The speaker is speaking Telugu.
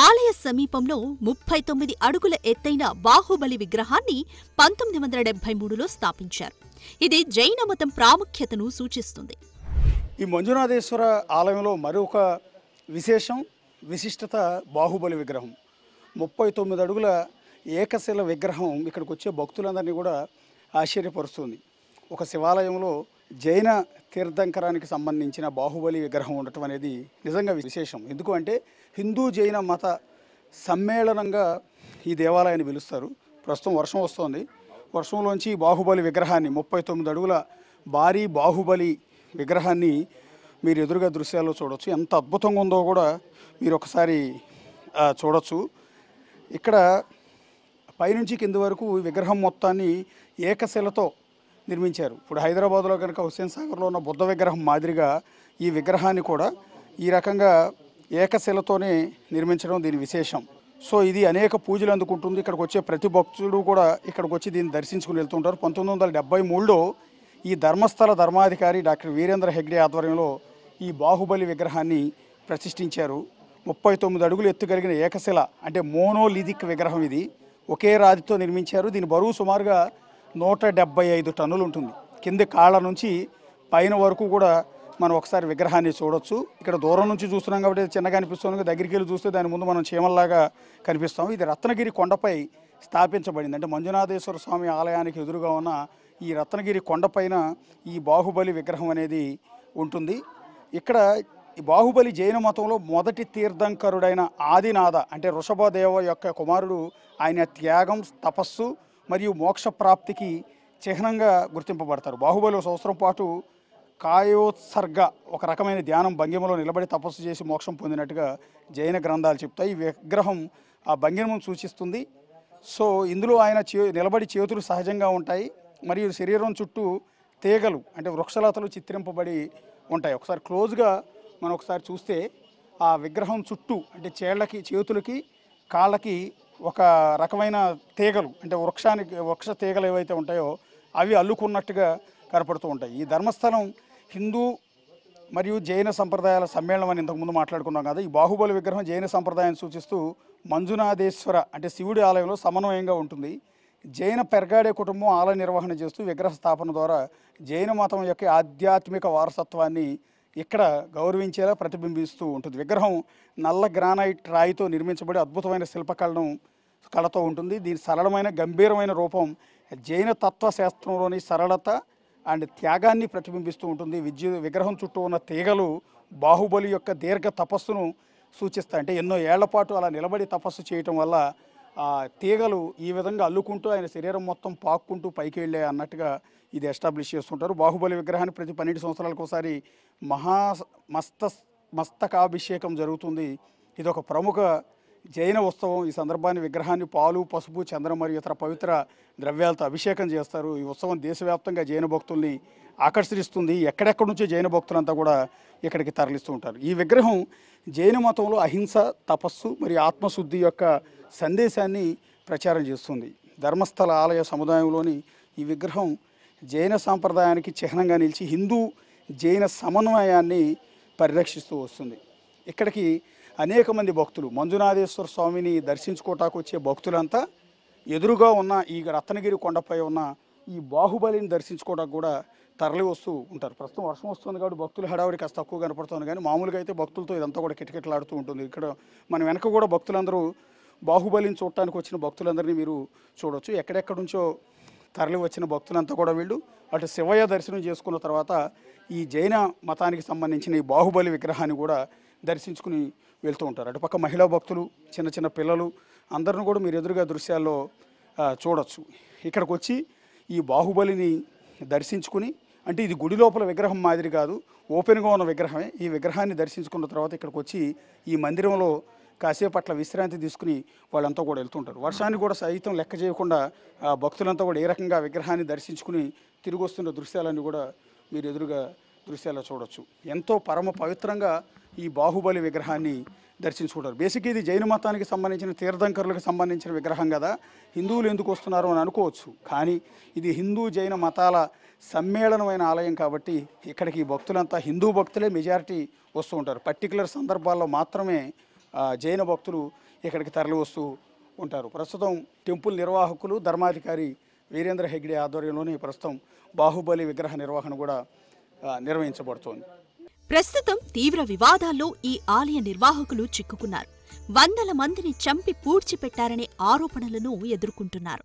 ఆలయ సమీపంలో 39 అడుగుల ఎత్తైన బాహుబలి విగ్రహాన్ని 1973లో స్థాపించారు. ఇది జైన మతం ప్రాముఖ్యతను సూచిస్తుంది. ఈ మంజునాథేశ్వర ఆలయంలో మరొక విశిష్టత బాహుబలి విగ్రహం. 39 అడుగుల ఏకశిల విగ్రహం ఇక్కడికి వచ్చే భక్తులందరినీ కూడా ఆశ్చర్యపరుస్తుంది. ఒక శివాలయంలో జైన తీర్థంకరానికి సంబంధించిన బాహుబలి విగ్రహం ఉండటం అనేది నిజంగా విశేషం. ఎందుకు అంటే హిందూ జైన మత సమ్మేళనంగా ఈ దేవాలయాన్ని పిలుస్తారు. ప్రస్తుతం వర్షం వస్తోంది. వర్షంలోంచి బాహుబలి విగ్రహాన్ని 39 అడుగుల భారీ బాహుబలి విగ్రహాన్ని మీరు ఎదురుగా దృశ్యాల్లో చూడవచ్చు. ఎంత అద్భుతంగా ఉందో కూడా మీరు ఒకసారి చూడవచ్చు. ఇక్కడ పైనుంచి కింది వరకు విగ్రహం మొత్తాన్ని ఏకశిలతో నిర్మించారు. ఇప్పుడు హైదరాబాద్లో కనుక హుస్సేన్ సాగర్లో ఉన్న బుద్ధ విగ్రహం మాదిరిగా ఈ విగ్రహాన్ని కూడా ఈ రకంగా ఏకశిలతోనే నిర్మించడం దీని విశేషం. సో ఇది అనేక పూజలు అందుకుంటుంది. ఇక్కడికి వచ్చే ప్రతి భక్తుడు కూడా ఇక్కడికి వచ్చి దీన్ని దర్శించుకుని వెళ్తుంటారు. 1973లో ఈ ధర్మస్థల ధర్మాధికారి డాక్టర్ వీరేంద్ర హెగ్డే ఆధ్వర్యంలో ఈ బాహుబలి విగ్రహాన్ని ప్రతిష్ఠించారు. 39 అడుగులు ఎత్తుగలిగిన ఏకశిల అంటే మోనోలిథిక్ విగ్రహం ఇది. ఒకే రాతితో నిర్మించారు. దీని బరువు సుమారుగా 175 టన్నులు ఉంటుంది. కింది కాళ్ళ నుంచి పైన వరకు కూడా మనం ఒకసారి విగ్రహాన్ని చూడొచ్చు. ఇక్కడ దూరం నుంచి చూస్తున్నాం కాబట్టి చిన్నగా అనిపిస్తుంది. దగ్గరికి వెళ్ళి చూస్తే దాని ముందు మనం చీమల్లాగా కనిపిస్తాం. ఇది రత్నగిరి కొండపై స్థాపించబడింది. అంటే మంజునాథేశ్వర స్వామి ఆలయానికి ఎదురుగా ఉన్న ఈ రత్నగిరి కొండపైన ఈ బాహుబలి విగ్రహం అనేది ఉంటుంది. ఇక్కడ ఈ బాహుబలి జైన మతంలో మొదటి తీర్థంకరుడైన ఆదినాథ అంటే వృషభదేవ యొక్క కుమారుడు. ఆయన త్యాగం, తపస్సు మరియు మోక్ష ప్రాప్తికి చిహ్నంగా గుర్తింపబడతారు. బాహుబలి ఒక సంవత్సరం పాటు కాయోత్సర్గ ఒక రకమైన ధ్యానం భంగిమలో నిలబడి తపస్సు చేసి మోక్షం పొందినట్టుగా జైన గ్రంథాలు చెప్తాయి. ఈ విగ్రహం ఆ భంగిమను సూచిస్తుంది. సో ఇందులో ఆయన నిలబడి చేతులు సహజంగా ఉంటాయి మరియు శరీరం చుట్టూ తీగలు అంటే వృక్షలతలు చిత్రింపబడి ఉంటాయి. ఒకసారి క్లోజ్గా మనం ఒకసారి చూస్తే ఆ విగ్రహం చుట్టూ అంటే చేతులకి కాళ్ళకి ఒక రకమైన తీగలు అంటే వృక్ష తీగలు ఏవైతే ఉంటాయో అవి అల్లుకున్నట్టుగా కనపడుతూ ఉంటాయి. ఈ ధర్మస్థలం హిందూ మరియు జైన సంప్రదాయాల సమ్మేళనం అని ఇంతకుముందు మాట్లాడుకున్నాం కదా. ఈ బాహుబలి విగ్రహం జైన సంప్రదాయాన్ని సూచిస్తూ మంజునాథేశ్వర అంటే శివుడి ఆలయంలో సమన్వయంగా ఉంటుంది. జైన పెర్గాడే కుటుంబం ఆలయ నిర్వహణ చేస్తూ విగ్రహ స్థాపన ద్వారా జైన మతం యొక్క ఆధ్యాత్మిక వారసత్వాన్ని ఇక్కడ గౌరవించేలా ప్రతిబింబిస్తూ ఉంటుంది. విగ్రహం నల్ల గ్రానైట్ రాయితో నిర్మించబడి అద్భుతమైన కళతో ఉంటుంది. దీని సరళమైన గంభీరమైన రూపం జైన తత్వశాస్త్రంలోని సరళత అండ్ త్యాగాన్ని ప్రతిబింబిస్తూ ఉంటుంది. విగ్రహం చుట్టూ ఉన్న తీగలు బాహుబలి యొక్క దీర్ఘ తపస్సును సూచిస్తాయి. అంటే ఎన్నో ఏళ్ల పాటు అలా నిలబడి తపస్సు చేయటం వల్ల ఆ తీగలు ఈ విధంగా అల్లుకుంటూ ఆయన శరీరం మొత్తం పాక్కుంటూ పైకి వెళ్ళే అన్నట్టుగా ఇది ఎస్టాబ్లిష్ చేస్తుంటారు. బాహుబలి విగ్రహాన్ని ప్రతి 12 సంవత్సరాలకు ఒకసారి మస్తకాభిషేకం జరుగుతుంది. ఇది ఒక ప్రముఖ జైన ఉత్సవం. ఈ సందర్భాన్ని విగ్రహాన్ని పాలు, పసుపు, చంద్రం మరియు ఇతర పవిత్ర ద్రవ్యాలతో అభిషేకం చేస్తారు. ఈ ఉత్సవం దేశవ్యాప్తంగా జైన భక్తుల్ని ఆకర్షిస్తుంది. ఎక్కడెక్కడి నుంచో జైన భక్తులంతా కూడా ఇక్కడికి తరలిస్తూ ఉంటారు. ఈ విగ్రహం జైన మతంలో అహింస, తపస్సు మరియు ఆత్మశుద్ధి యొక్క సందేశాన్ని ప్రచారం చేస్తుంది. ధర్మస్థల ఆలయ సముదాయంలోని ఈ విగ్రహం జైన సాంప్రదాయానికి చిహ్నంగా నిలిచి హిందూ జైన సమన్వయాన్ని పరిరక్షిస్తూ వస్తుంది. ఇక్కడికి అనేక మంది భక్తులు మంజునాథేశ్వర స్వామిని దర్శించుకోవటానికి వచ్చే భక్తులంతా ఎదురుగా ఉన్న ఈ రత్నగిరి కొండపై ఉన్న ఈ బాహుబలిని దర్శించుకోవడానికి కూడా తరలి వస్తూ ఉంటారు. ప్రస్తుతం వర్షం వస్తుంది కాబట్టి భక్తుల హడావిడి కాస్త తక్కువ కనపడుతుంది. కానీ మామూలుగా అయితే భక్తులతో ఇదంతా కూడా కిటకిటలాడుతూ ఉంటుంది. ఇక్కడ మన వెనక కూడా భక్తులందరూ బాహుబలిని చూడటానికి వచ్చిన భక్తులందరినీ మీరు చూడవచ్చు. ఎక్కడెక్కడి నుంచో తరలి వచ్చిన భక్తులంతా కూడా వీళ్ళు అటు శివయ్య దర్శనం చేసుకున్న తర్వాత ఈ జైన మతానికి సంబంధించిన ఈ బాహుబలి విగ్రహాన్ని కూడా దర్శించుకుని వెళ్తూ ఉంటారు. అటుపక్క మహిళా భక్తులు, చిన్న చిన్న పిల్లలు అందరిని కూడా మీరు ఎదురుగా దృశ్యాల్లో చూడొచ్చు. ఇక్కడికి వచ్చి ఈ బాహుబలిని దర్శించుకుని అంటే ఇది గుడి లోపల విగ్రహం మాదిరి కాదు, ఓపెన్గా ఉన్న విగ్రహమే. ఈ విగ్రహాన్ని దర్శించుకున్న తర్వాత ఇక్కడికి వచ్చి ఈ మందిరంలో కాసేపు అట్లా విశ్రాంతి తీసుకుని వాళ్ళంతా కూడా వెళ్తుంటారు. వర్షాన్ని కూడా సైతం లెక్క చేయకుండా భక్తులంతా కూడా ఏ రకంగా విగ్రహాన్ని దర్శించుకుని తిరిగి వస్తున్న దృశ్యాలన్నీ కూడా మీరు ఎదురుగా దృశ్యాల్లో చూడొచ్చు. ఎంతో పరమ పవిత్రంగా ఈ బాహుబలి విగ్రహాన్ని దర్శించుకుంటారు. బేసిక్గా ఇది జైన మతానికి సంబంధించిన తీర్థంకరులకు సంబంధించిన విగ్రహం కదా, హిందువులు ఎందుకు వస్తున్నారు అని అనుకోవచ్చు. కానీ ఇది హిందూ జైన మతాల సమ్మేళనమైన ఆలయం కాబట్టి ఇక్కడికి భక్తులంతా హిందూ భక్తులే మెజారిటీ వస్తూ ఉంటారు. పర్టికులర్ సందర్భాల్లో మాత్రమే జైన భక్తులు ఇక్కడికి తరలి వస్తూ ఉంటారు. ప్రస్తుతం టెంపుల్ నిర్వాహకులు ధర్మాధికారి వీరేంద్ర హెగ్డే ఆధ్వర్యంలోనే ప్రస్తుతం బాహుబలి విగ్రహ నిర్వహణ కూడా నిర్వహించబడుతోంది. ప్రస్తుతం తీవ్ర వివాదాల్లో ఈ ఆలయ నిర్వాహకులు చిక్కుకున్నారు. వందల మందిని చంపి పూడ్చిపెట్టారనే ఆరోపణలను ఎదుర్కొంటున్నారు.